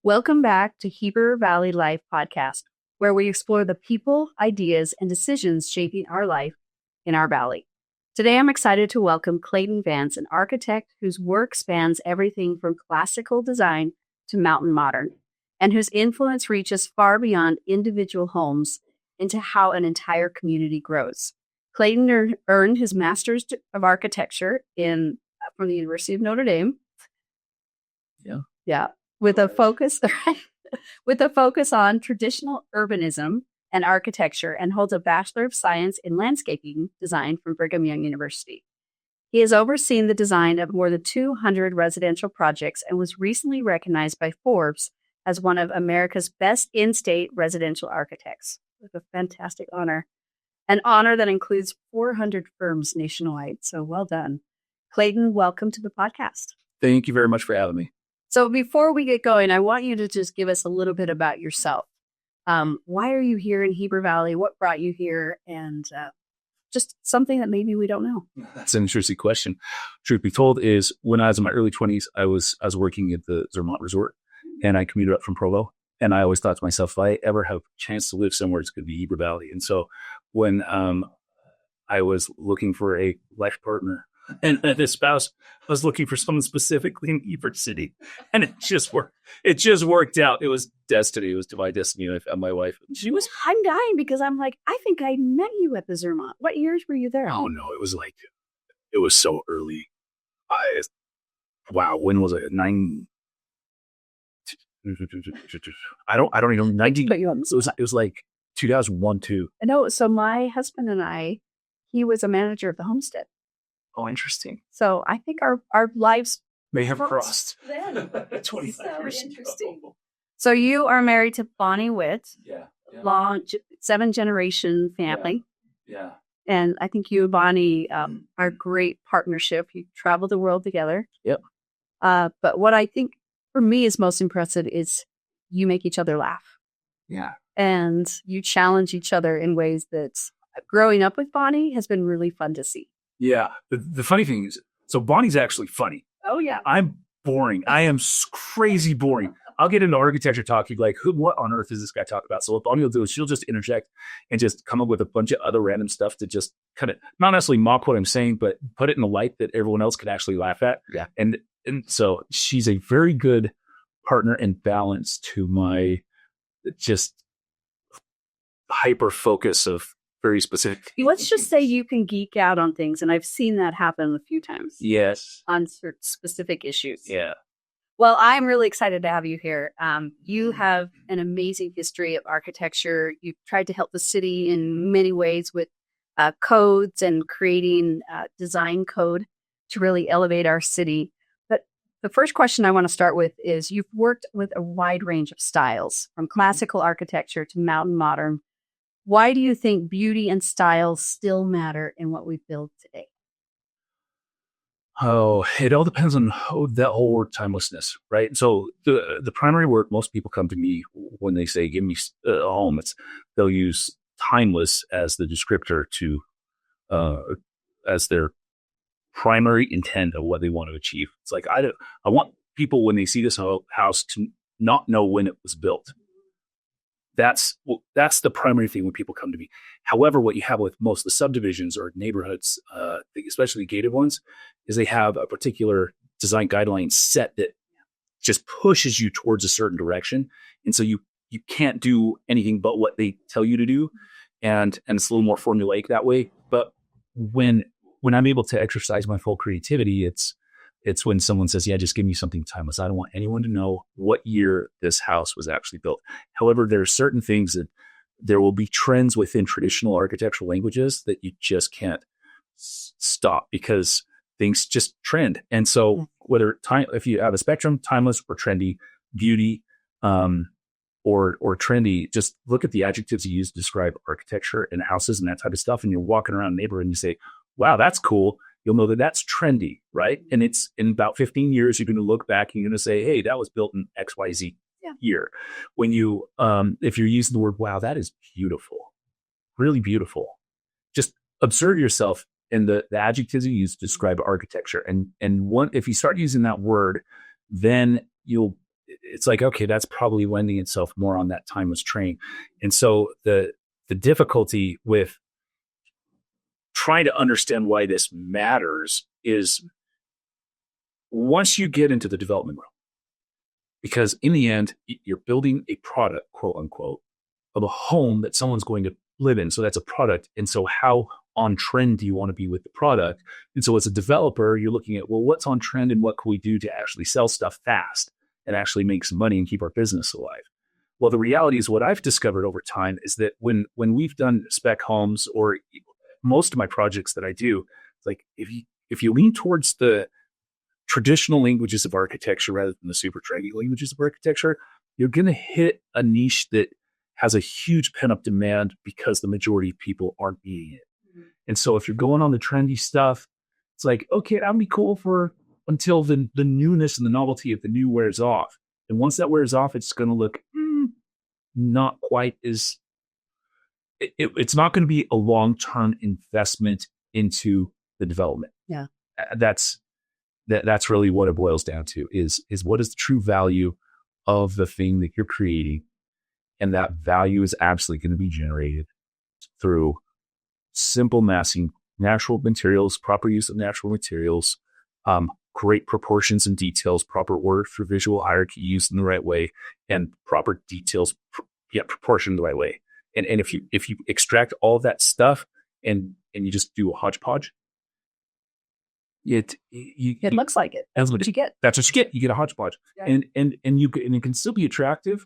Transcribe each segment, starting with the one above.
Welcome back to Heber Valley Life Podcast, where we explore the people, ideas, and decisions shaping our life in our valley. Today, I'm excited to welcome Clayton Vance, an architect whose work spans everything from classical design to mountain modern, and whose influence reaches far beyond individual homes into how an entire community grows. Clayton earned his Master's of Architecture from the University of Notre Dame. Yeah. With a focus on traditional urbanism and architecture, and holds a Bachelor of Science in Landscaping Design from Brigham Young University. He has overseen the design of more than 200 residential projects and was recently recognized by Forbes as one of America's best in-state residential architects. It's a fantastic honor, an honor that includes 400 firms nationwide. So well done. Clayton, welcome to the podcast. Thank you very much for having me. So before we get going, I want you to just give us a little bit about yourself. Why are you here in Heber Valley? What brought you here? And just something that maybe we don't know. That's an interesting question. Truth be told is when I was in my early 20s, I was working at the Zermatt Resort, and I commuted up from Provo. And I always thought to myself, if I ever have a chance to live somewhere, it's going to be Heber Valley. And so when I was looking for a life partner, and this spouse, I was looking for someone specifically in Heber City, and it just worked. It just worked out. It was destiny. It was divine destiny. I found my wife. I'm dying because I'm like, I think I met you at the Zermatt. What years were you there? Oh no, it was so early. When was it? I don't even 19. It was like 2001, 2. I know. So my husband and he was a manager of the homestead. Oh, interesting. So I think our lives may have crossed. Then. 25 so years interesting. ago. So you are married to Bonnie Witt. Yeah. Long 7-generation family. Yeah. And I think you and Bonnie are a great partnership. You travel the world together. Yep. But what I think for me is most impressive is you make each other laugh. Yeah. And you challenge each other in ways that growing up with Bonnie has been really fun to see. Yeah. The funny thing is, so Bonnie's actually funny. Oh, yeah. I'm boring. I am crazy boring. I'll get into architecture talk. You'd be like, what on earth is this guy talking about? So what Bonnie will do is she'll just interject and just come up with a bunch of other random stuff to just kind of not necessarily mock what I'm saying, but put it in a light that everyone else could actually laugh at. Yeah. And so she's a very good partner and balance to my just hyper focus of very specific. Let's just say you can geek out on things, and I've seen that happen a few times. Yes. On certain specific issues. Yeah. Well, I'm really excited to have you here. You have an amazing history of architecture. You've tried to help the city in many ways with codes and creating design code to really elevate our city. But the first question I want to start with is you've worked with a wide range of styles, from classical architecture to mountain modern. Why do you think beauty and style still matter in what we build today? Oh, it all depends on that whole word timelessness, right? So the primary word, most people come to me when they say, give me a home, they'll use timeless as the descriptor to, as their primary intent of what they want to achieve. It's like, I want people when they see this house to not know when it was built. That's the primary thing when people come to me. However, what you have with most of the subdivisions or neighborhoods, especially gated ones, is they have a particular design guideline set that just pushes you towards a certain direction. And so you can't do anything but what they tell you to do. And it's a little more formulaic that way. But when I'm able to exercise my full creativity, it's when someone says, yeah, just give me something timeless. I don't want anyone to know what year this house was actually built. However, there are certain things that there will be trends within traditional architectural languages that you just can't stop because things just trend. And so if you have a spectrum, timeless or trendy, beauty, or trendy, just look at the adjectives you use to describe architecture and houses and that type of stuff. And you're walking around a neighborhood and you say, wow, that's cool. You'll know that that's trendy, right? And it's in about 15 years, you're going to look back and you're going to say, hey, that was built in XYZ year. When you, if you're using the word, wow, that is beautiful, really beautiful. Just observe yourself in the adjectives you use to describe architecture. And if you start using that word, then it's like, okay, that's probably lending itself more on that timeless train. And so the difficulty with trying to understand why this matters is once you get into the development realm, because in the end, you're building a product, quote unquote, of a home that someone's going to live in. So that's a product. And so how on trend do you want to be with the product? And so as a developer, you're looking at, well, what's on trend and what can we do to actually sell stuff fast and actually make some money and keep our business alive? Well, the reality is what I've discovered over time is that when we've done spec homes or most of my projects that I do, like if you lean towards the traditional languages of architecture rather than the super trendy languages of architecture, you're going to hit a niche that has a huge pent-up demand because the majority of people aren't being it. Mm-hmm. And so if you're going on the trendy stuff, it's like, okay, that'd be cool for until the newness and the novelty of the new wears off. And once that wears off, it's going to look not quite as, it's not going to be a long-term investment into the development. Yeah. That's really what it boils down to is what is the true value of the thing that you're creating. And that value is absolutely going to be generated through simple massing, natural materials, proper use of natural materials, great proportions and details, proper order through visual hierarchy used in the right way, and proper details, proportioned the right way. And if you extract all of that stuff and you just do a hodgepodge, it looks like it. That's what you get. That's what you get. You get a hodgepodge, yeah. and it can still be attractive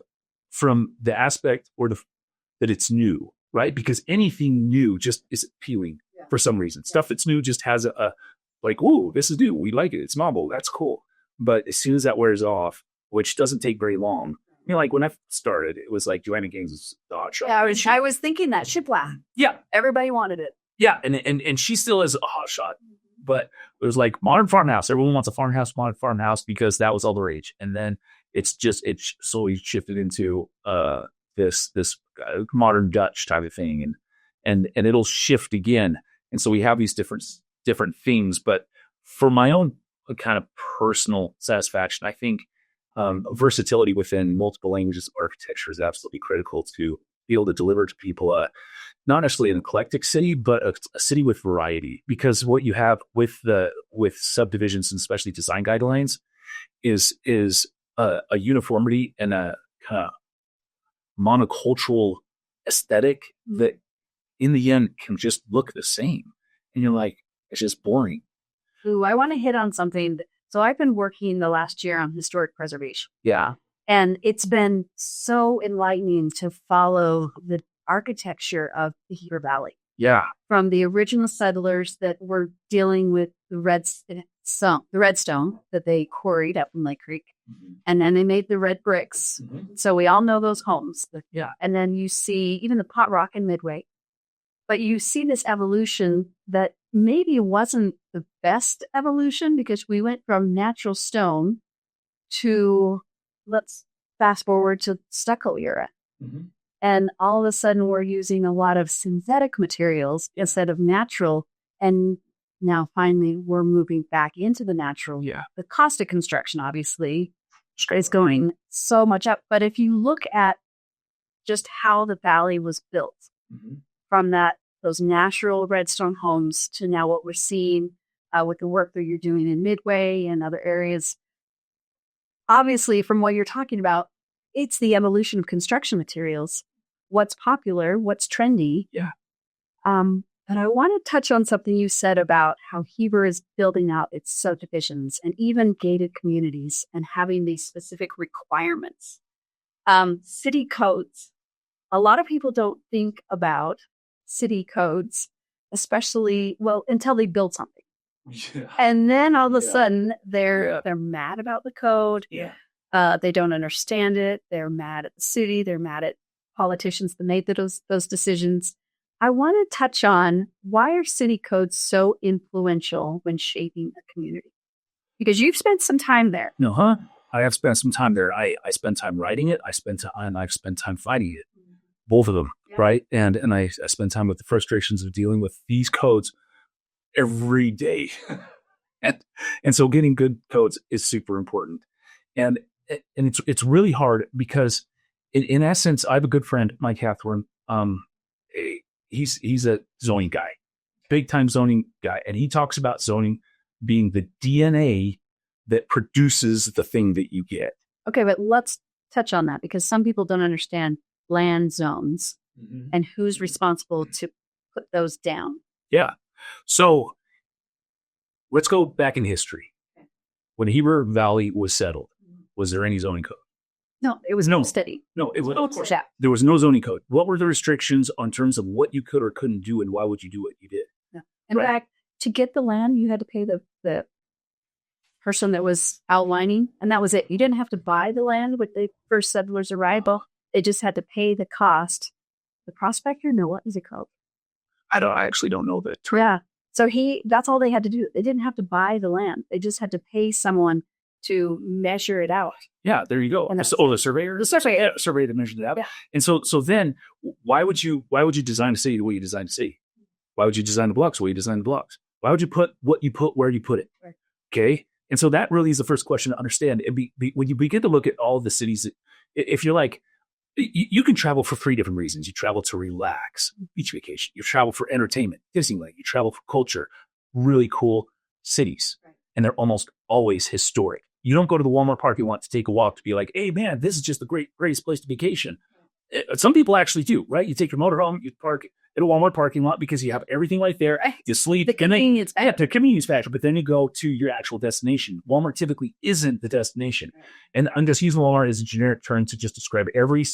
from the aspect that it's new, right? Because anything new just is appealing for some reason. Yeah. Stuff that's new just has a like, ooh, this is new. We like it. It's novel. That's cool. But as soon as that wears off, which doesn't take very long, like when I started, it was like Joanna Gaines was the hot shot. Yeah, I was thinking that shiplap. Yeah, everybody wanted it. Yeah, and she still is a hot shot. But it was like modern farmhouse. Everyone wants a modern farmhouse because that was all the rage. And then it slowly shifted into this modern Dutch type of thing, and it'll shift again. And so we have these different themes. But for my own kind of personal satisfaction, I think versatility within multiple languages of architecture is absolutely critical to be able to deliver to people not necessarily an eclectic city, but a city with variety. Because what you have with subdivisions and especially design guidelines is a uniformity and a kind of monocultural aesthetic that in the end can just look the same. And you're like, it's just boring. Ooh, I want to hit on something. So I've been working the last year on historic preservation. Yeah. And it's been so enlightening to follow the architecture of the Heber Valley. Yeah. From the original settlers that were dealing with the redstone that they quarried up in Lake Creek. Mm-hmm. And then they made the red bricks. Mm-hmm. So we all know those homes. Yeah. And then you see even the pot rock in Midway. But you see this evolution that maybe wasn't the best evolution because we went from natural stone to, let's fast forward to stucco era. Mm-hmm. And all of a sudden we're using a lot of synthetic materials instead of natural. And now finally we're moving back into the natural. Yeah. The cost of construction obviously is going so much up. But if you look at just how the valley was built, mm-hmm. from those natural redstone homes to now what we're seeing with the work that you're doing in Midway and other areas, obviously from what you're talking about, it's the evolution of construction materials. What's popular, what's trendy. Yeah. But I want to touch on something you said about how Heber is building out its subdivisions and even gated communities and having these specific requirements. City codes. A lot of people don't think about city codes, especially, until they build something. Yeah. And then all of a sudden they're mad about the code. Yeah. They don't understand it. They're mad at the city. They're mad at politicians that made those decisions. I want to touch on why are city codes so influential when shaping a community? Because you've spent some time there. I have spent some time there. I spent time writing it. I've spent time fighting it. Both of them, right? And I spend time with the frustrations of dealing with these codes every day. and so getting good codes is super important. And and it's really hard because in essence, I have a good friend, Mike Hathorn. He's a zoning guy, big time zoning guy. And he talks about zoning being the DNA that produces the thing that you get. Okay, but let's touch on that because some people don't understand land zones and who's responsible to put those down. Yeah. So let's go back in history. When Heber Valley was settled, was there any zoning code? No, it was no steady. No, it was there was no zoning code. What were the restrictions on terms of what you could or couldn't do, and why would you do what you did? No. In fact, to get the land, you had to pay the person that was outlining, and that was it. You didn't have to buy the land when the first settlers arrived. They just had to pay the cost. The prospector? No, what is it called? I actually don't know that. Yeah. So that's all they had to do. They didn't have to buy the land. They just had to pay someone to measure it out. Yeah, there you go. The surveyor? The surveyor to measure it out. Yeah. And so then why would you design a city the way you designed a city? Why would you design the blocks the way you design the blocks? Why would you put what you put where you put it? Right. Okay. And so that really is the first question to understand. When you begin to look at all the cities, if you're like, you can travel for 3 different reasons. You travel to relax, beach vacation. You travel for entertainment, Disneyland. You travel for culture, really cool cities. Right. And they're almost always historic. You don't go to the Walmart parking lot to take a walk to be like, hey, man, this is just the greatest place to vacation. Some people actually do, right? You take your motorhome, you park at a Walmart parking lot because you have everything right there. Right. You sleep. The convenience factor. The convenience factor. But then you go to your actual destination. Walmart typically isn't the destination. Right. And I'm just using Walmart as a generic term to just describe every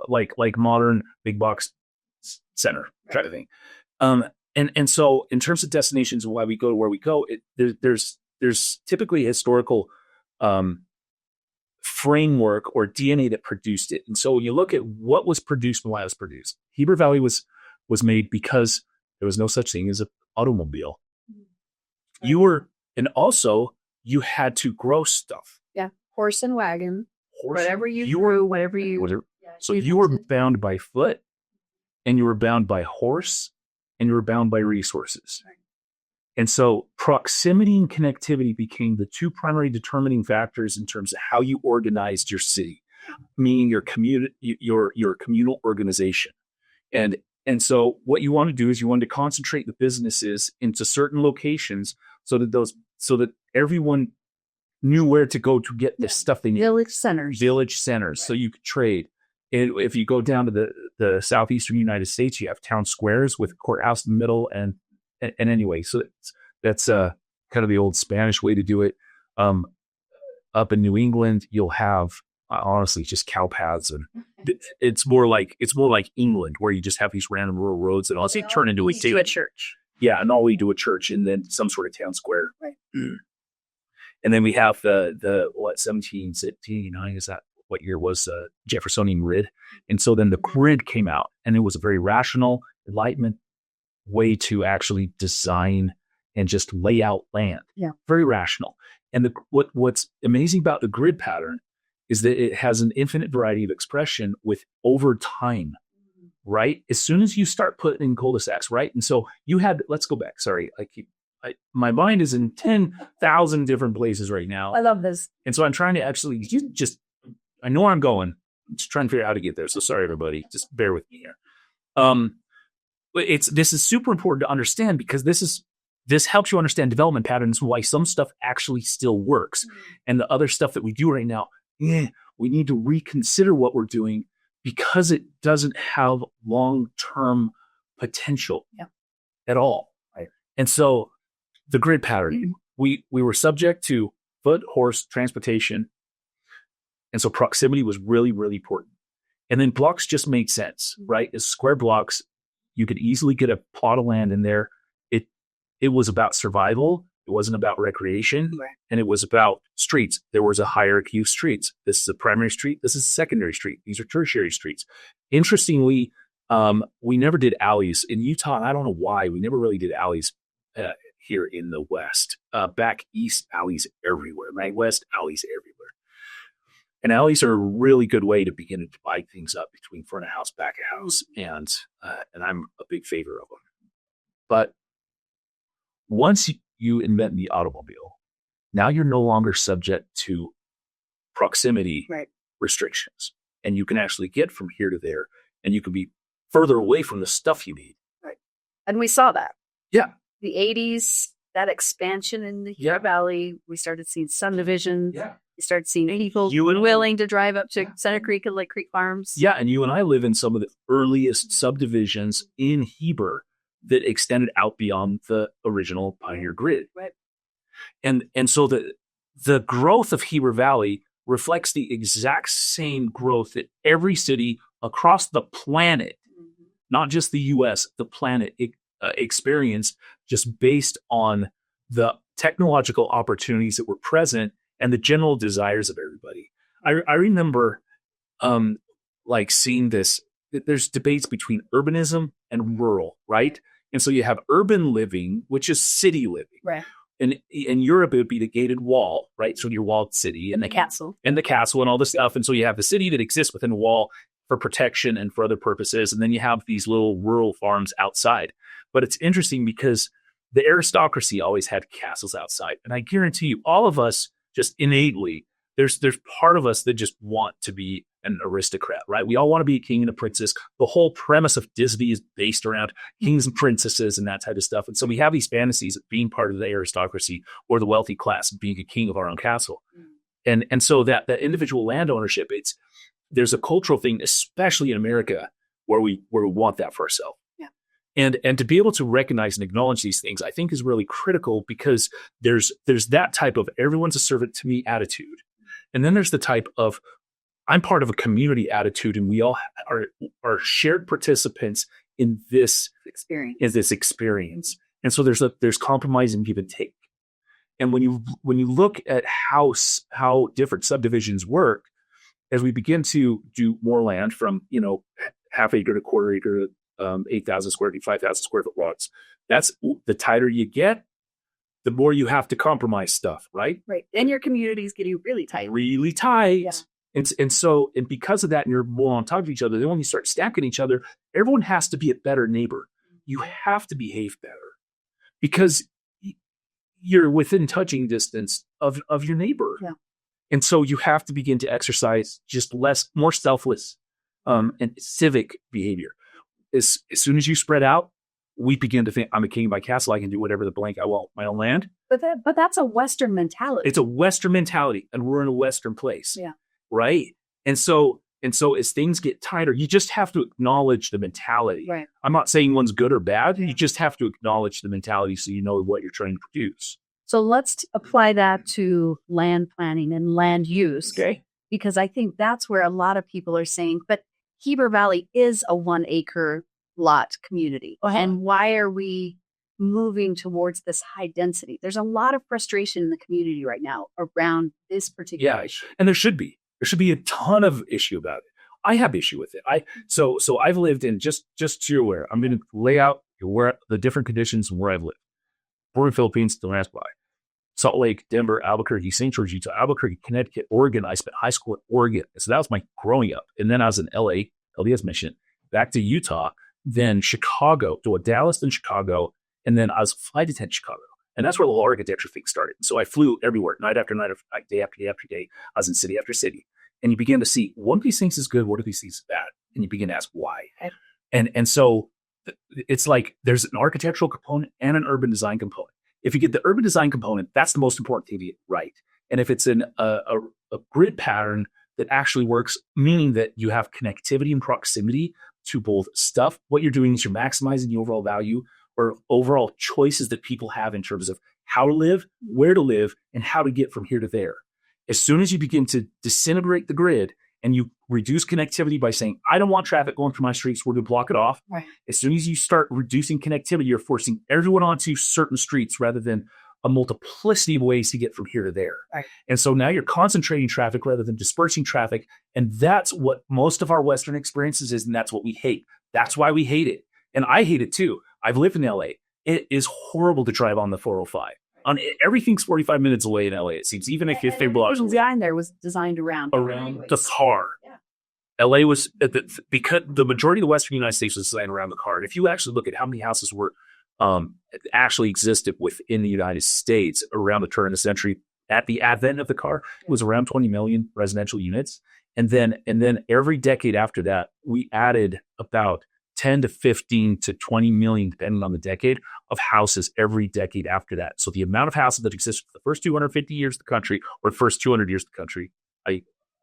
like modern big box center type of thing. And so in terms of destinations and why we go to where we go, there's typically a historical framework or DNA that produced it. And so when you look at what was produced and why it was produced, Heber Valley was made because there was no such thing as an automobile. Right. You had to grow stuff. Yeah. Horse and wagon. Whatever you grew, whatever you. So you were bound by foot, and you were bound by horse, and you were bound by resources. Right. And so proximity and connectivity became the 2 primary determining factors in terms of how you organized your city, meaning your communal organization. And so what you want to do is you want to concentrate the businesses into certain locations so that everyone knew where to go to get the stuff they need. Village centers. Right. So you could trade. And if you go down to the southeastern United States, you have town squares with a courthouse in the middle. And anyway, so that's kind of the old Spanish way to do it. Up in New England, you'll have honestly just cow paths, and it's more like England, where you just have these random rural roads that also turn into a church. Yeah, and all we do a church, and then some sort of town square. Right. And then we have the 1789, is that what year was Jeffersonian grid? And so then the grid came out, and it was a very rational Enlightenment way to actually design and just lay out land. Yeah. Very rational. And what's amazing about the grid pattern is that it has an infinite variety of expression with over time, right? As soon as you start putting in cul-de-sacs, right? And so let's go back. Sorry. My mind is in 10,000 different places right now. I love this. And so I'm trying to actually I know where I'm going. I'm just trying to figure out how to get there. So sorry, everybody. Just bear with me here. This is super important to understand because this helps you understand development patterns, why some stuff actually still works. Mm-hmm. And the other stuff that we do right now, we need to reconsider what we're doing because it doesn't have long-term potential at all. Right. And so the grid pattern, we were subject to foot, horse, transportation. And so proximity was really, really important. And then blocks just made sense, right? As square blocks, you could easily get a plot of land in there. It was about survival. It wasn't about recreation. Right. And it was about streets. There was a hierarchy of streets. This is a primary street. This is a secondary street. These are tertiary streets. Interestingly, we never did alleys. In Utah, and I don't know why, we never really did alleys here in the West. Back east, alleys everywhere. Right? West, alleys everywhere. And alleys are a really good way to begin to divide things up between front of house, back of house. And I'm a big favor of them. But once you invent the automobile, now you're no longer subject to proximity Right. restrictions. And you can actually get from here to there, and you can be further away from the stuff you need. Right. And we saw that. Yeah. The 80s, that expansion in the Heber Valley, we started seeing subdivisions. Yeah. We started seeing people willing to drive up to Center Creek and Lake Creek Farms. Yeah, and you and I live in some of the earliest subdivisions in Heber that extended out beyond the original Pioneer grid. Right. And so the growth of Heber Valley reflects the exact same growth that every city across the planet, not just the U.S., the planet experienced, just based on the technological opportunities that were present and the general desires of everybody. I remember like seeing this, there's debates between urbanism and rural, right? And so you have urban living, which is city living. Right. And in Europe, it would be the gated wall, right? So your walled city. And the castle. And the castle and all this stuff. And so you have the city that exists within a wall for protection and for other purposes. And then you have these little rural farms outside. But it's interesting because the aristocracy always had castles outside. And I guarantee you, all of us just innately, there's part of us that just want to be an aristocrat, right? We all want to be a king and a princess. The whole premise of Disney is based around kings and princesses and that type of stuff. And so we have these fantasies of being part of the aristocracy or the wealthy class, being a king of our own castle. And so that individual land ownership, there's a cultural thing, especially in America, where we want that for ourselves. And to be able to recognize and acknowledge these things, I think is really critical, because there's that type of everyone's a servant to me attitude. And then there's the type of I'm part of a community attitude, and we all are shared participants in this experience. And so there's compromise and give and take. And when you look at how different subdivisions work, as we begin to do more land from half acre to quarter acre, 8,000 square feet, 5,000 square foot lots, that's the tighter you get, the more you have to compromise stuff, right? Right. And your community is getting really tight. Really tight. Yeah. And because of that, and you're more on top of each other, then when you start stacking each other, everyone has to be a better neighbor. You have to behave better because you're within touching distance of your neighbor. Yeah. And so you have to begin to exercise just more selfless and civic behavior. As soon as you spread out, we begin to think, I'm a king of my castle. I can do whatever the blank I want, my own land. But that's a Western mentality. It's a Western mentality, and we're in a Western place. Yeah. Right. And so as things get tighter, you just have to acknowledge the mentality. Right. I'm not saying one's good or bad. You just have to acknowledge the mentality so you know what you're trying to produce. So let's apply that to land planning and land use. Okay. Because I think that's where a lot of people are saying, but Heber Valley is a 1 acre lot community. Uh-huh. And why are we moving towards this high density? There's a lot of frustration in the community right now around this particular issue. And there should be. There should be a ton of issue about it. I have issue with it. So I've lived in, just so you're aware, I'm going to lay out where the different conditions and where I've lived. Born in the Philippines, don't ask why. Salt Lake, Denver, Albuquerque, St. George, Utah, Albuquerque, Connecticut, Oregon. I spent high school in Oregon. So that was my growing up. And then I was in LA, LDS mission, back to Utah, then Chicago, to Dallas, then Chicago. And then I was flight attendant in Chicago. And that's where the whole architecture thing started. So I flew everywhere, night after night, day after day after day. I was in city after city. And you begin to see, one of these things is good, one of these things is bad. And you begin to ask why. Okay. And so it's like there's an architectural component and an urban design component. If you get the urban design component, that's the most important thing to get right. And if it's a grid pattern that actually works, meaning that you have connectivity and proximity to both stuff, what you're doing is you're maximizing the overall value or overall choices that people have in terms of how to live, where to live, and how to get from here to there. As soon as you begin to disintegrate the grid and you reduce connectivity by saying, I don't want traffic going through my streets, we're going to block it off. Right. As soon as you start reducing connectivity, you're forcing everyone onto certain streets rather than a multiplicity of ways to get from here to there. Right. And so now you're concentrating traffic rather than dispersing traffic. And that's what most of our Western experiences is. And that's what we hate. That's why we hate it. And I hate it too. I've lived in LA. It is horrible to drive on the 405. Everything's 45 minutes away in LA, it seems, even if they block. The design there was designed around the car. Yeah. LA was, because the majority of the Western United States was designed around the car. And if you actually look at how many houses were actually existed within the United States around the turn of the century, at the advent of the car, it was around 20 million residential units. And then every decade after that, we added about 10 to 15 to 20 million, depending on the decade, of houses every decade after that. So the amount of houses that exist for the first 250 years of the country, or the first 200 years of the country,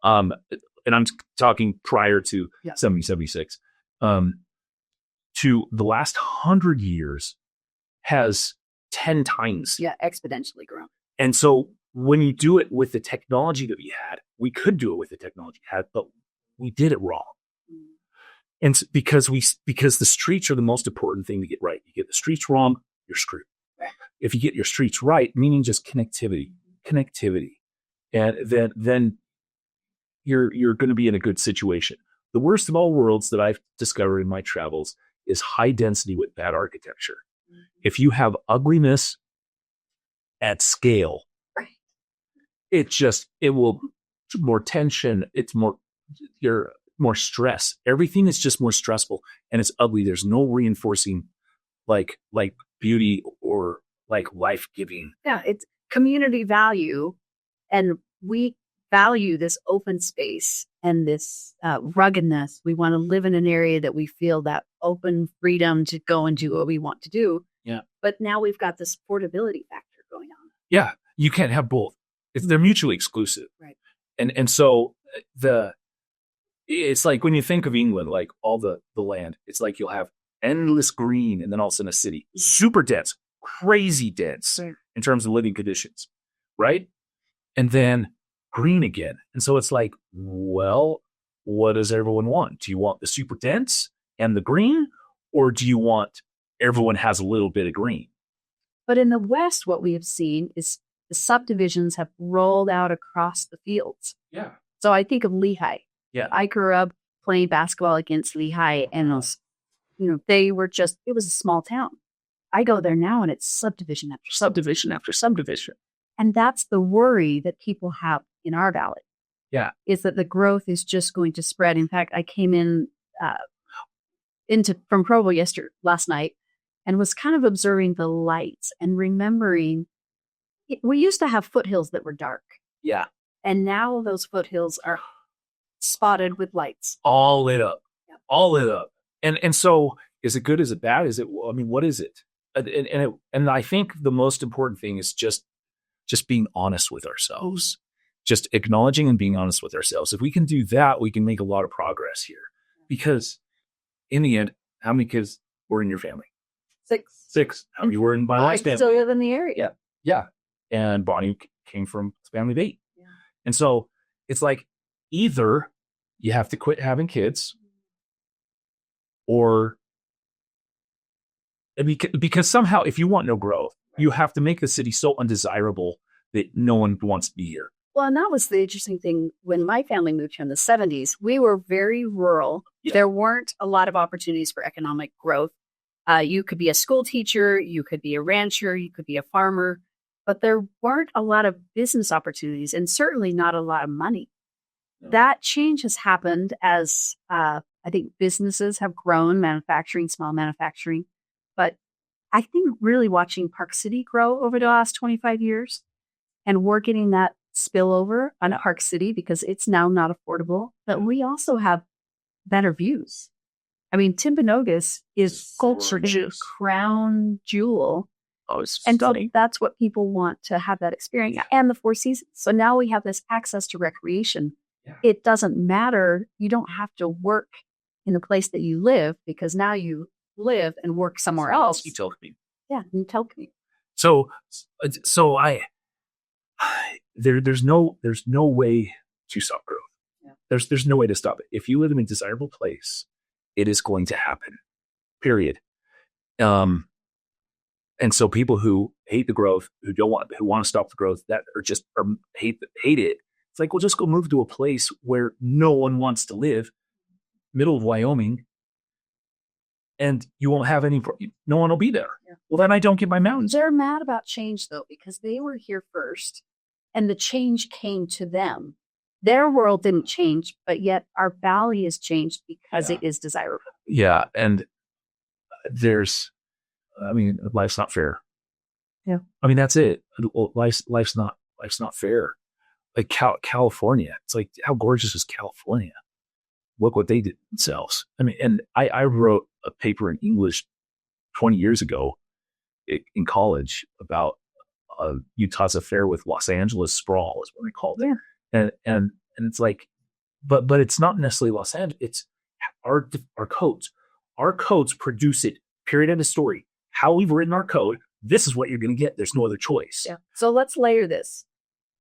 and I'm talking prior to 1776, to the last 100 years has 10 times. Yeah, exponentially grown. And so when you do it with the technology that we could do it with the technology we had, but we did it wrong. And because the streets are the most important thing to get right. You get the streets wrong, you're screwed. If you get your streets right, meaning just connectivity, and then you're going to be in a good situation. The worst of all worlds that I've discovered in my travels is high density with bad architecture. If you have ugliness at scale, it will more tension. It's more stress. Everything is just more stressful and it's ugly. There's no reinforcing like beauty or like life giving. Yeah, it's community value, and we value this open space and this ruggedness. We want to live in an area that we feel that open freedom to go and do what we want to do. Yeah. But now we've got this portability factor going on. Yeah. You can't have both. They're mutually exclusive. Right. And so it's like when you think of England, like all the land, it's like you'll have endless green and then all of a sudden a city, super dense, crazy dense in terms of living conditions. Right. And then green again. And so it's like, well, what does everyone want? Do you want the super dense and the green, or do you want everyone has a little bit of green? But in the West, what we have seen is the subdivisions have rolled out across the fields. Yeah. So I think of Lehigh. Yeah. I grew up playing basketball against Lehigh, and those, they were it was a small town. I go there now and it's subdivision after subdivision after subdivision. And that's the worry that people have in our valley. Yeah. Is that the growth is just going to spread. In fact, I came from Provo last night and was kind of observing the lights and remembering we used to have foothills that were dark. Yeah. And now those foothills are spotted with lights. All lit up. Yep. All lit up. And so is it good? Is it bad? What is it? And I think the most important thing is just being honest with ourselves, just acknowledging and being honest with ourselves. If we can do that, we can make a lot of progress here. Because in the end, how many kids were in your family? 6. How many were in my wife's family? Still live in the area. Yeah. And Bonnie came from a family of 8. Yeah. And so it's like either you have to quit having kids or because somehow if you want no growth, you have to make the city so undesirable that no one wants to be here. Well, and that was the interesting thing. When my family moved here in the 70s, we were very rural. Yeah. There weren't a lot of opportunities for economic growth. You could be a school teacher, you could be a rancher, you could be a farmer, but there weren't a lot of business opportunities and certainly not a lot of money. No. That change has happened as I think businesses have grown, small manufacturing. But I think really watching Park City grow over the last 25 years, and we're getting that spillover on Park City because it's now not affordable, but we also have better views. I mean, Timpanogos is culture's crown jewel. Oh, it's and stunning. So that's what people want to have that experience, and the Four Seasons. So now we have this access to recreation. Yeah. It doesn't matter. You don't have to work in the place that you live because now you live and work somewhere else. Utility commute. Yeah, utility commute. So there's no way to stop growth. Yeah. There's no way to stop it. If you live in a desirable place, it is going to happen. Period. And so people who hate the growth, who want to stop the growth, that hate it. It's like, well, just go move to a place where no one wants to live, middle of Wyoming, and you won't have no one will be there. Yeah. Well, then I don't get my mountains. They're mad about change, though, because they were here first, and the change came to them. Their world didn't change, but yet our valley has changed because it is desirable. Yeah, and life's not fair. Yeah. I mean, that's it. Life's not Life's not fair. Like California, it's like, how gorgeous is California? Look what they did themselves. I mean, and I wrote a paper in English 20 years ago in college about Utah's affair with Los Angeles sprawl is what they called it. Yeah. And it's like, but it's not necessarily Los Angeles. It's our codes. Our codes produce it. Period. End of story. How we've written our code. This is what you're going to get. There's no other choice. Yeah. So let's layer this: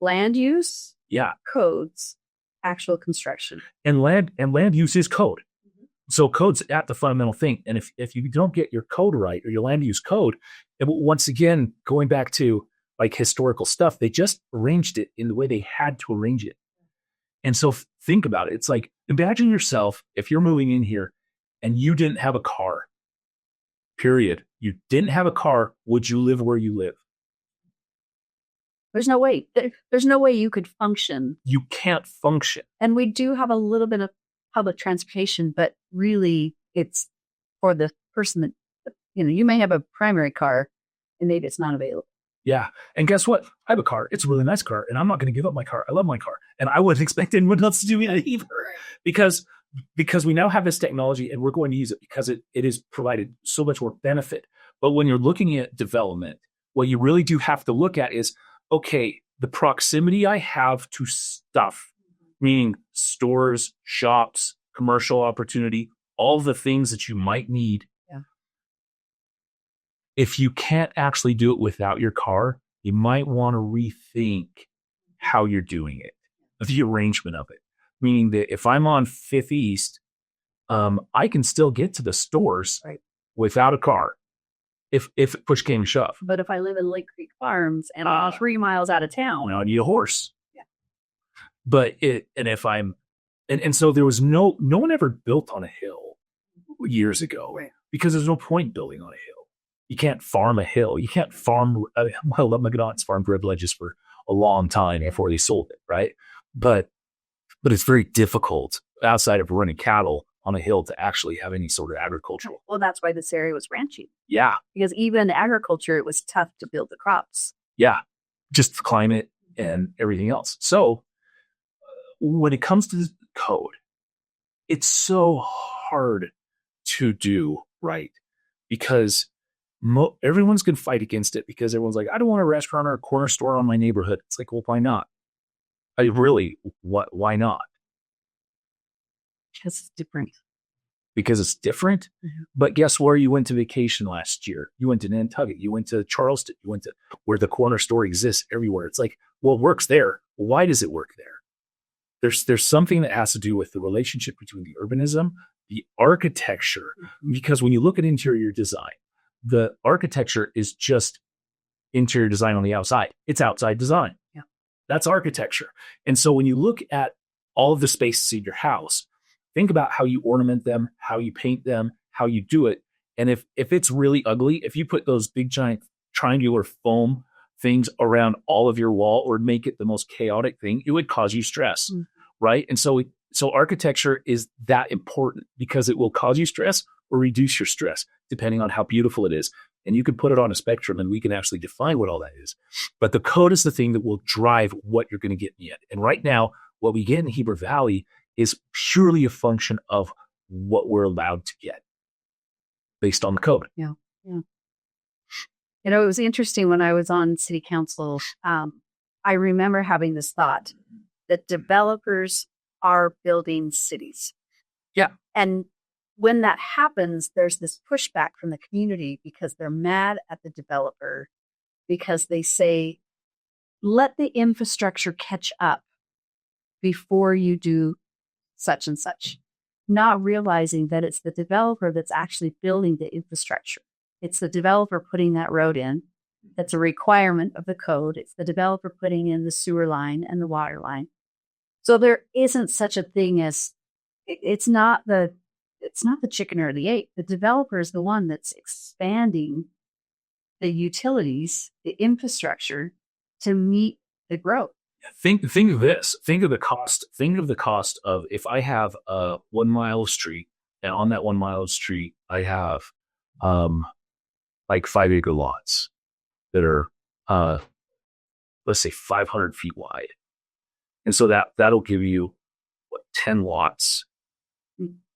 land use, yeah, codes, actual construction, and land use is code. Mm-hmm. So code's at the fundamental thing. And if you don't get your code right or your land use code, once again, going back to like historical stuff, they just arranged it in the way they had to arrange it. And so think about it. It's like, imagine yourself, if you're moving in here and you didn't have a car, period. You didn't have a car. Would you live where you live? There's no way. There's no way you could function. You can't function. And we do have a little bit of public transportation, but really it's for the person that, you may have a primary car and maybe it's not available. Yeah. And guess what? I have a car. It's a really nice car and I'm not going to give up my car. I love my car. And I wouldn't expect anyone else to do that either because we now have this technology and we're going to use it because it is provided so much more benefit. But when you're looking at development, what you really do have to look at is, okay, the proximity I have to stuff, meaning stores, shops, commercial opportunity, all the things that you might need. Yeah. If you can't actually do it without your car, you might want to rethink how you're doing it, the arrangement of it. Meaning that if I'm on 5th East, I can still get to the stores without a car if push came to shove. But if I live in Lake Creek Farms and I'm 3 miles out of town, I need a horse. Yeah. But so there was no one ever built on a hill years ago because there's no point building on a hill. You can't farm a hill. You can't farm. McDonald's farmed red ledges for a long time before they sold it, right? But it's very difficult outside of running cattle on a hill to actually have any sort of agricultural. Well, that's why this area was ranching. Yeah. Because even agriculture, it was tough to build the crops. Yeah. Just the climate and everything else. So when it comes to the code, it's so hard to do right because everyone's going to fight against it because everyone's like, I don't want a restaurant or a corner store on my neighborhood. It's like, well, why not? Why not? Because it's different. Because it's different? Mm-hmm. But guess where you went to vacation last year? You went to Nantucket. You went to Charleston. You went to where the corner store exists everywhere. It's like, well, it works there. Why does it work there? There's something that has to do with the relationship between the urbanism, the architecture. Mm-hmm. Because when you look at interior design, the architecture is just interior design on the outside. It's outside design. Yeah. That's architecture. And so when you look at all of the spaces in your house, think about how you ornament them, how you paint them, how you do it. And if it's really ugly, if you put those big giant triangular foam things around all of your wall or make it the most chaotic thing, it would cause you stress, right? And so architecture is that important because it will cause you stress or reduce your stress, depending on how beautiful it is. And you can put it on a spectrum and we can actually define what all that is. But the code is the thing that will drive what you're going to get in the end. And right now, what we get in Heber Valley is purely a function of what we're allowed to get based on the code. Yeah. Yeah. It was interesting when I was on city council. I remember having this thought that developers are building cities. Yeah. And when that happens, there's this pushback from the community because they're mad at the developer because they say, let the infrastructure catch up before you do such and such, not realizing that it's the developer that's actually building the infrastructure. It's the developer putting that road in. That's a requirement of the code. It's the developer putting in the sewer line and the water line. So there isn't such a thing as it's not the chicken or the egg. The developer is the one that's expanding the utilities, the infrastructure to meet the growth. Think of this. Think of the cost. Think of the cost of if I have a 1 mile of street, and on that 1 mile of street, I have like 5 acre lots that are let's say 500 feet wide. And so that'll give you 10 lots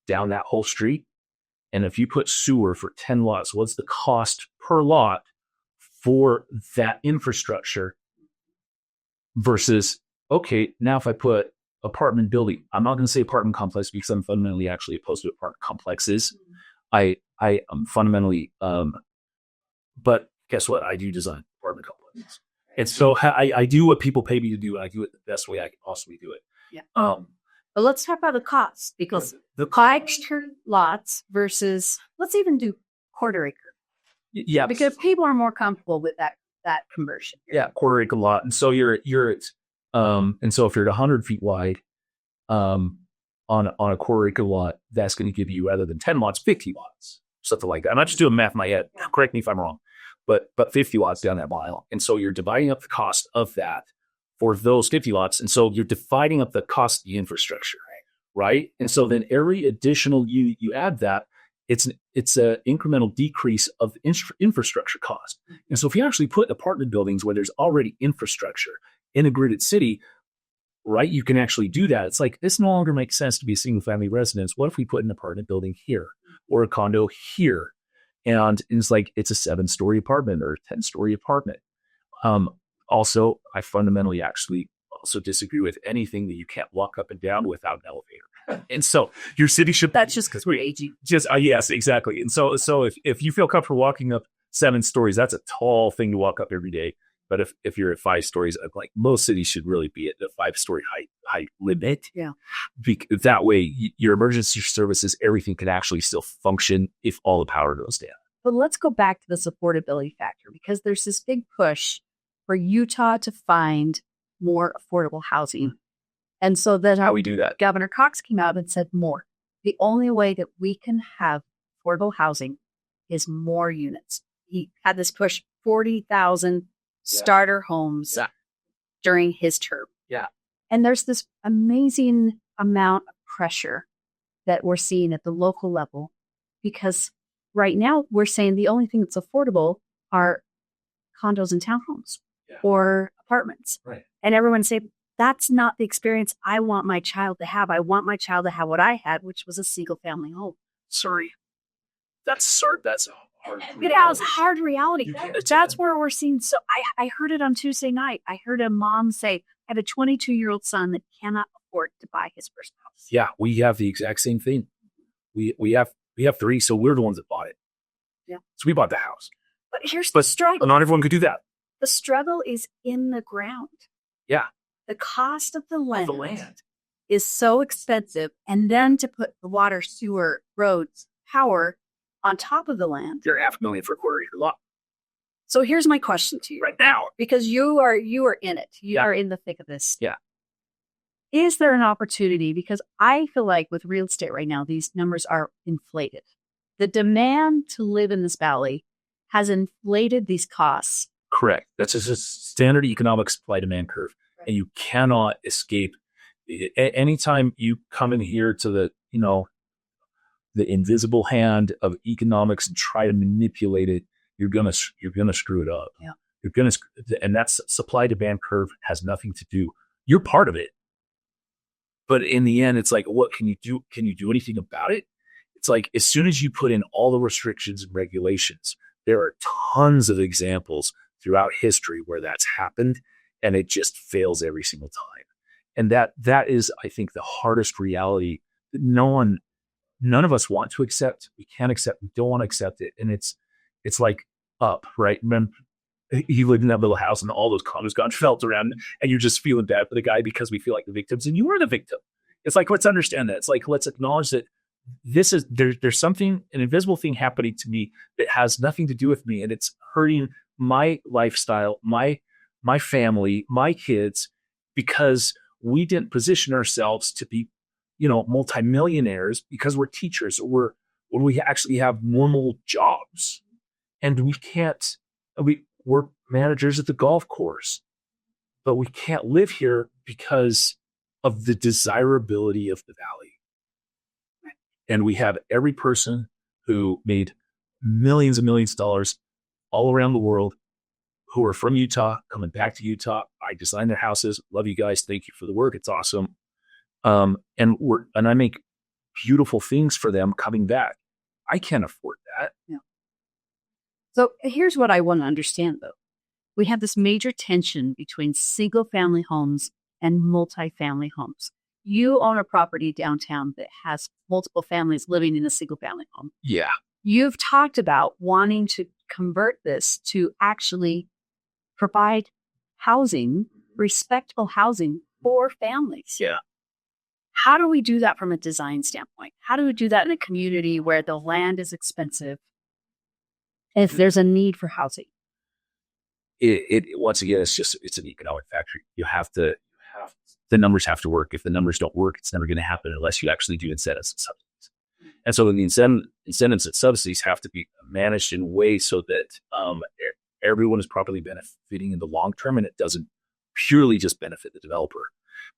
down that whole street. And if you put sewer for 10 lots, what's the cost per lot for that infrastructure versus, okay, now if I put apartment building, I'm not going to say apartment complex because I'm fundamentally actually opposed to apartment complexes. I am fundamentally, but guess what? I do design apartment complexes. And so I do what people pay me to do. And I do it the best way I can possibly do it. Yeah. But let's talk about the cost, because the 5-acre lots versus, let's even do quarter acre. Yeah. Because people are more comfortable with that conversion. Yeah. Quarter acre lot. And so you're at, and so if you're at 100 feet wide, on a quarter acre lot, that's going to give you, rather than 10 lots, 50 lots, something like that. I'm not just doing math in my head. Correct me if I'm wrong, but 50 lots down that mile. And so you're dividing up the cost of that for those 50 lots. And so you're dividing up the cost of the infrastructure, right? And so then every additional you add that, it's an incremental decrease of infrastructure cost. And so if you actually put apartment buildings where there's already infrastructure in a gridded city, right, you can actually do that. It's like, this no longer makes sense to be a single family residence. What if we put an apartment building here or a condo here? And it's like, it's a 7-story apartment or a 10-story apartment. Also, I fundamentally actually also disagree with anything that you can't walk up and down without an elevator. And so your city should. That's just because we're aging. Yes, exactly. And so if you feel comfortable walking up 7 stories, that's a tall thing to walk up every day. But if you're at 5 stories, like most cities should really be at the 5-story height limit. Yeah. That way, your emergency services, everything can actually still function if all the power goes down. But let's go back to this affordability factor, because there's this big push for Utah to find more affordable housing. And so then how we do that. Governor Cox came out and said more. The only way that we can have affordable housing is more units. He had this push, 40,000 starter homes during his term. Yeah. And there's this amazing amount of pressure that we're seeing at the local level, because right now we're saying the only thing that's affordable are condos and townhomes or apartments. Right. And everyone's saying, that's not the experience I want my child to have. I want my child to have what I had, which was a single family home. Sorry. That's hard. That's hard. It's hard reality. That's where we're seeing. So I heard it on Tuesday night. I heard a mom say, I have a 22-year-old son that cannot afford to buy his first house. Yeah, we have the exact same thing. We have 3, so we're the ones that bought it. Yeah. So we bought the house. But here's the struggle. Not everyone could do that. The struggle is in the ground. Yeah. The cost of the land is so expensive. And then to put the water, sewer, roads, power on top of the land. You're $500,000 for a quarter acre lot. So here's my question to you right now, because you are in it. You are in the thick of this. Yeah. Is there an opportunity? Because I feel like with real estate right now, these numbers are inflated. The demand to live in this valley has inflated these costs. Correct. That's just a standard economic supply demand curve. Right. And you cannot escape. Anytime you come in here to the invisible hand of economics and try to manipulate it, you're gonna screw it up. Yeah. And that's supply demand curve has nothing to do. You're part of it. But in the end, it's like, what can you do? Can you do anything about it? It's like, as soon as you put in all the restrictions and regulations, there are tons of examples throughout history where that's happened, and it just fails every single time. And that is, I think, the hardest reality that none of us want to accept. We can't accept. We don't want to accept it. And it's like Up, right? Remember, he lived in that little house and all those condos got felt around, and you're just feeling bad for the guy because we feel like the victims, and you are the victim. It's like, let's understand that. It's like, let's acknowledge that there's something, an invisible thing happening to me that has nothing to do with me, and it's hurting my lifestyle, my family, my kids, because we didn't position ourselves to be, multimillionaires because we're teachers or when we actually have normal jobs, and we can't. We're managers at the golf course, but we can't live here because of the desirability of the valley. And we have every person who made millions and millions of dollars all around the world who are from Utah coming back to Utah. I I design their houses. Love you guys. Thank you for the work. It's awesome. And I make beautiful things for them coming back. I can't afford that. Yeah. So here's what I want to understand, though. We have this major tension between single-family homes and multifamily homes. You own a property downtown that has multiple families living in a single-family home. Yeah. You've talked about wanting to convert this to actually provide housing, respectable housing for families. Yeah. How do we do that from a design standpoint? How do we do that in a community where the land is expensive if there's a need for housing? It once again, it's an economic factor. The numbers have to work. If the numbers don't work, it's never going to happen unless you actually do incentives and subsidies. And so the incentives and subsidies have to be managed in ways so that everyone is properly benefiting in the long term, and it doesn't purely just benefit the developer.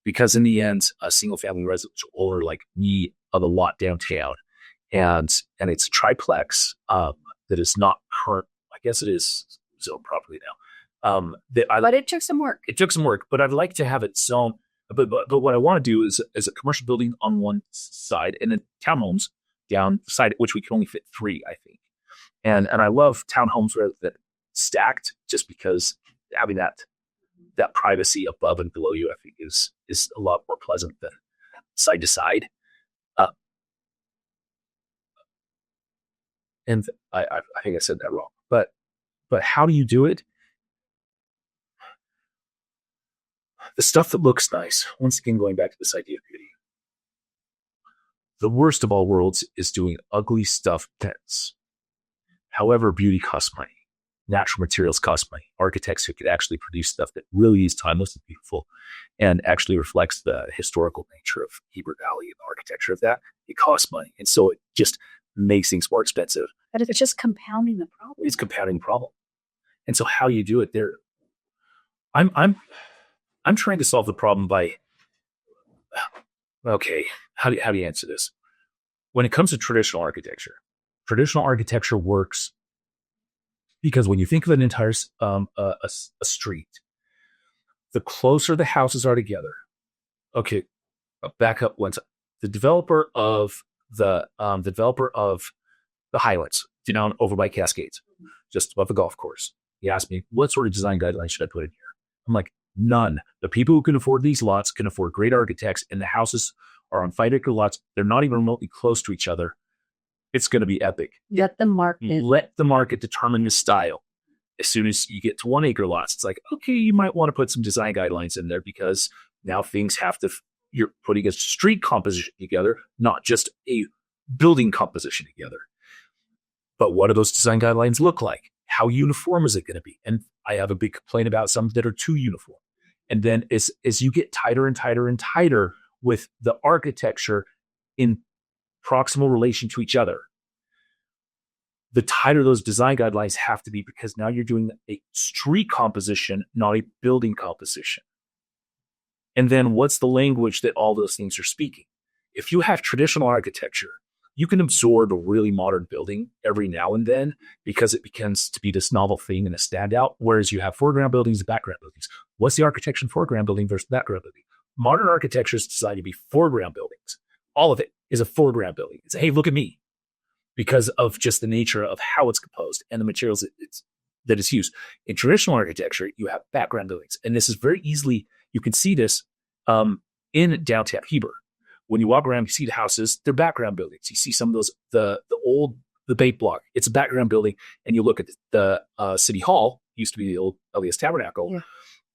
Because in the end, a single family residential owner like me of a lot downtown, and it's a triplex that is not current. I guess it is zoned properly now. But it took some work. It took some work, but I'd like to have it zoned. But what I want to do is a commercial building on one side and then townhomes down the side, which we can only fit 3, I think. And I love townhomes rather than stacked, just because having that privacy above and below you, I think, is a lot more pleasant than side to side. And I think I said that wrong. But how do you do it? The stuff that looks nice, once again, going back to this idea of beauty. The worst of all worlds is doing ugly stuff that's, however, beauty costs money. Natural materials cost money. Architects who could actually produce stuff that really is timeless and beautiful and actually reflects the historical nature of Heber Valley and the architecture of that, it costs money. And so it just makes things more expensive. But it's just compounding the problem. It's compounding the problem. And so how you do it there, I'm trying to solve the problem by, okay, how do you answer this? When it comes to traditional architecture works because when you think of an entire a street, the closer the houses are together. Okay, back up once. The developer of the Highlands, down over by Cascades, just above the golf course. He asked me, what sort of design guidelines should I put in here? I'm like, none. The people who can afford these lots can afford great architects, and the houses are on 5-acre lots. They're not even remotely close to each other. It's going to be epic. Let the market determine the style. As soon as you get to 1-acre lots, it's like, okay, you might want to put some design guidelines in there because now things have to, you're putting a street composition together, not just a building composition together. But what do those design guidelines look like? How uniform is it going to be? And I have a big complaint about some that are too uniform. And then as you get tighter and tighter and tighter with the architecture in proximal relation to each other, the tighter those design guidelines have to be, because now you're doing a street composition, not a building composition. And then what's the language that all those things are speaking? If you have traditional architecture, you can absorb a really modern building every now and then because it begins to be this novel thing and a standout, whereas you have foreground buildings and background buildings. What's the architecture in foreground building versus background building? Modern architecture is designed to be foreground buildings. All of it is a foreground building. It's, hey, look at me, because of just the nature of how it's composed and the materials that it's used. In traditional architecture, you have background buildings. And this is very easily, you can see this in downtown Heber. When you walk around, you see the houses, they're background buildings. You see some of those, the Bait Block, it's a background building. And you look at the City Hall, used to be the old Elias Tabernacle. Yeah.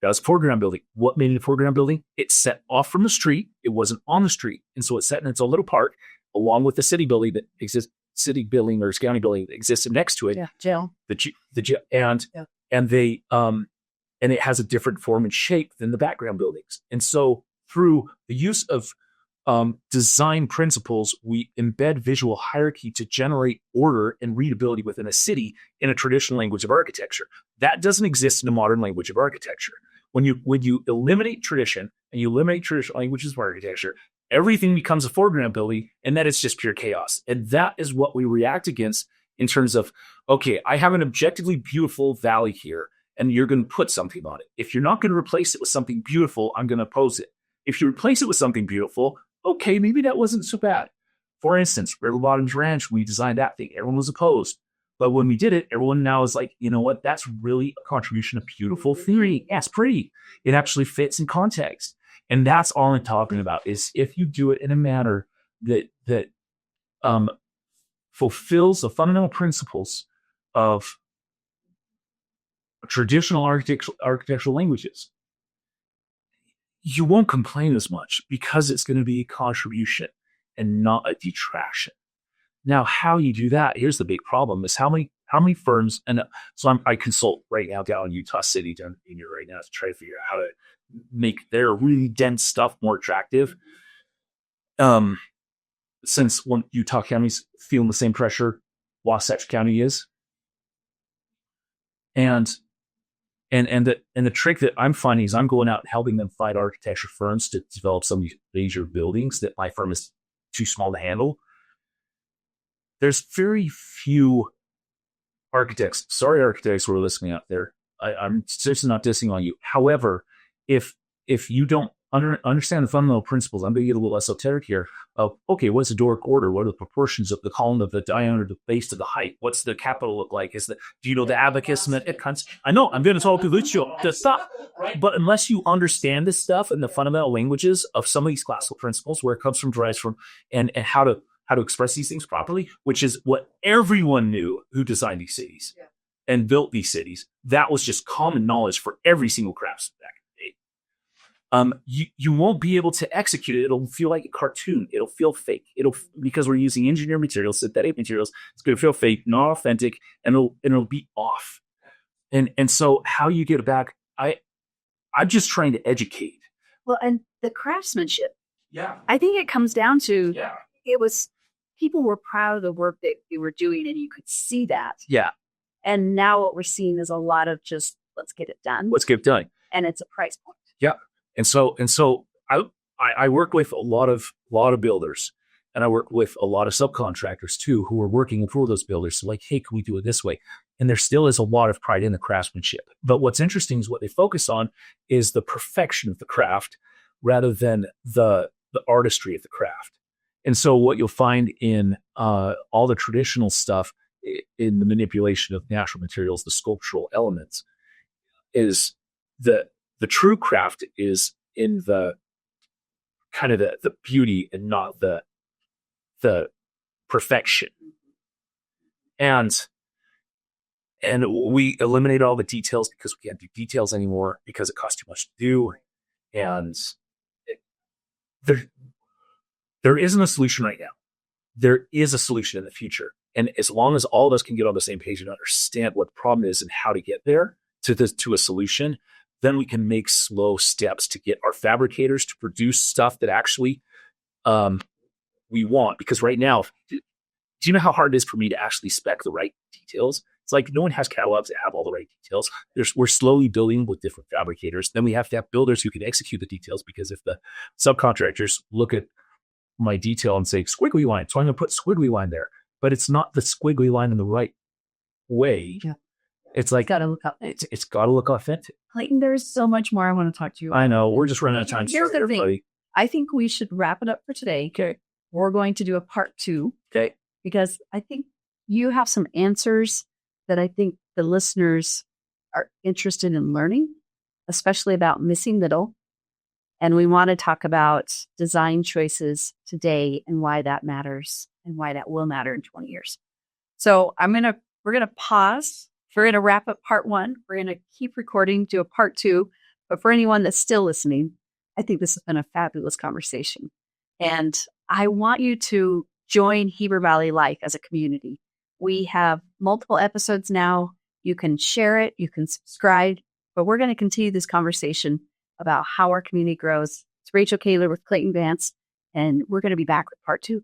That was a foreground building. What made it a foreground building? It's set off from the street. It wasn't on the street. And so it's set in its own little park, along with the city building that exists, city building or county building that exists next to it. Yeah, jail. The jail. And they, and it has a different form and shape than the background buildings. And so through the use of design principles, we embed visual hierarchy to generate order and readability within a city in a traditional language of architecture. That doesn't exist in a modern language of architecture. When you eliminate tradition and you eliminate traditional languages of architecture, everything becomes a foreground building, and that is just pure chaos. And that is what we react against in terms of, okay, I have an objectively beautiful valley here, and you're going to put something on it. If you're not going to replace it with something beautiful, I'm going to oppose it. If you replace it with something beautiful, okay, maybe that wasn't so bad. For instance, River Bottoms Ranch, we designed that thing. Everyone was opposed. But when we did it, everyone now is like, you know what? That's really a contribution of beautiful theory. Yeah, it's pretty. It actually fits in context. And that's all I'm talking about, is if you do it in a manner that fulfills the fundamental principles of traditional architectural languages, you won't complain as much because it's going to be a contribution and not a detraction. Now, how you do that, here's the big problem, is how many firms, and so I consult right now down in Utah City, down in here right now, to try to figure out how to make their really dense stuff more attractive. Since when Utah County's feeling the same pressure Wasatch County is. And the trick that I'm finding is I'm going out and helping them find architecture firms to develop some of these major buildings that my firm is too small to handle. There's very few architects. Sorry, architects who are listening out there. I'm seriously not dissing on you. However, if you don't understand the fundamental principles, I'm going to get a little esoteric here. Of okay, what's the Doric order? What are the proportions of the column, of the diameter, the base to the height? What's the capital look like? Do you know the abacus? I know I'm going to talk to the stuff, but unless you understand this stuff and the fundamental languages of some of these classical principles, where it comes from, derives from, and how to express these things properly, which is what everyone knew who designed these cities and built these cities. That was just common knowledge for every single craftsman back in the day. You won't be able to execute it. It'll feel like a cartoon. It'll feel fake. Because we're using engineered materials, synthetic materials. It's going to feel fake, not authentic, and it'll be off. And so how you get it back? I'm just trying to educate. Well, and the craftsmanship. Yeah, I think it comes down to it was. People were proud of the work that we were doing, and you could see that. Yeah. And now what we're seeing is a lot of just, let's get it done. Let's get it done. And it's a price point. Yeah. And so I work with a lot of builders, and I work with a lot of subcontractors too, who are working for those builders. So like, hey, can we do it this way? And there still is a lot of pride in the craftsmanship. But what's interesting is what they focus on is the perfection of the craft rather than the artistry of the craft. And so what you'll find in all the traditional stuff in the manipulation of natural materials, the sculptural elements, is the true craft is in the kind of the beauty and not the perfection. And we eliminate all the details because we can't do details anymore because it costs too much to do. And there isn't a solution right now. There is a solution in the future. And as long as all of us can get on the same page and understand what the problem is and how to get there to a solution, then we can make slow steps to get our fabricators to produce stuff that actually we want. Because right now, do you know how hard it is for me to actually spec the right details? It's like no one has catalogs that have all the right details. We're slowly building with different fabricators. Then we have to have builders who can execute the details, because if the subcontractors look at my detail and say squiggly line, so I'm going to put squiggly line there, but it's not the squiggly line in the right way. Yeah. It's like it's got to look authentic. Clayton, there's so much more I want to talk to you about. I know, we're just running out of time. Here's the thing. I think we should wrap it up for today. Okay. We're going to do a part 2. Okay. Because I think you have some answers that I think the listeners are interested in learning, especially about missing middle. And we want to talk about design choices today and why that matters and why that will matter in 20 years. So we're going to pause. We're going to wrap up part 1. We're going to keep recording, do a part 2. But for anyone that's still listening, I think this has been a fabulous conversation. And I want you to join Heber Valley Life as a community. We have multiple episodes now. You can share it. You can subscribe. But we're going to continue this conversation about how our community grows. It's Rachel Kahler with Clayton Vance, and we're going to be back with part 2.